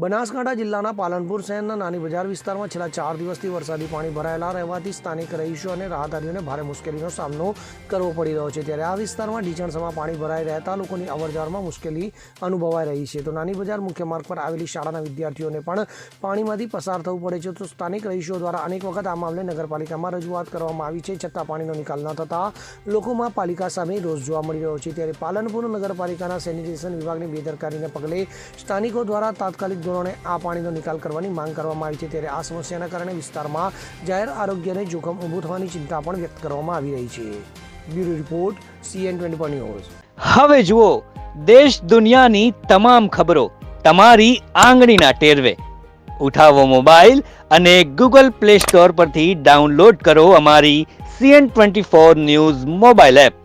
બનાસકાંઠા જિલ્લાના પાલનપુર શહેરના નાની બજાર વિસ્તારમાં છેલ્લા 4 દિવસથી વરસાદી પાણી ભરાયેલા રહેવાથી સ્થાનિક રહીશો અને રાહદારીઓને ભારે મુશ્કેલીનો સામનો કરવો પડી રહ્યો છે। ત્યારે આ વિસ્તારમાં ઢીચણસમાં પાણી ભરાઈ રહેતા લોકોની અવરજવરમાં મુશ્કેલી અનુભવાઈ રહી છે। તો નાની બજાર મુખ્ય માર્ગ પર આવેલી શાળાના વિદ્યાર્થીઓને પણ પાણીમાંથી પસાર થવું પડે છે। તો સ્થાનિક રહીશો દ્વારા અનેક વખત આ મામલે નગરપાલિકામાં રજૂઆત કરવામાં આવી છે, છતાં પાણીનો નિકાલ ન થતાં લોકોમાં પાલિકા સામે રોષ જોવા મળી રહ્યો છે। ત્યારે પાલનપુર નગરપાલિકાના સેનિટેશન વિભાગની બેદરકારીને પગલે સ્થાનિકો દ્વારા તાત્કાલિક ધોરણે આ પાણીનો નિકાલ કરવાની માંગ કરવામાં આવી છે। ત્યારે આ સમસ્યાના કારણે વિસ્તારમાં જાહેર આરોગ્યને જોખમ ઊભું થવાની ચિંતા પણ વ્યક્ત કરવામાં આવી રહી છે। Bureau report CN24 news. હવે જુઓ દેશ દુનિયાની તમામ ખબરો તમારી આંગળીના ટેરવે। ઉઠાવો મોબાઈલ અને Google Play Store પરથી ડાઉનલોડ કરો અમારી CN24 ન્યૂઝ મોબાઈલ એપ।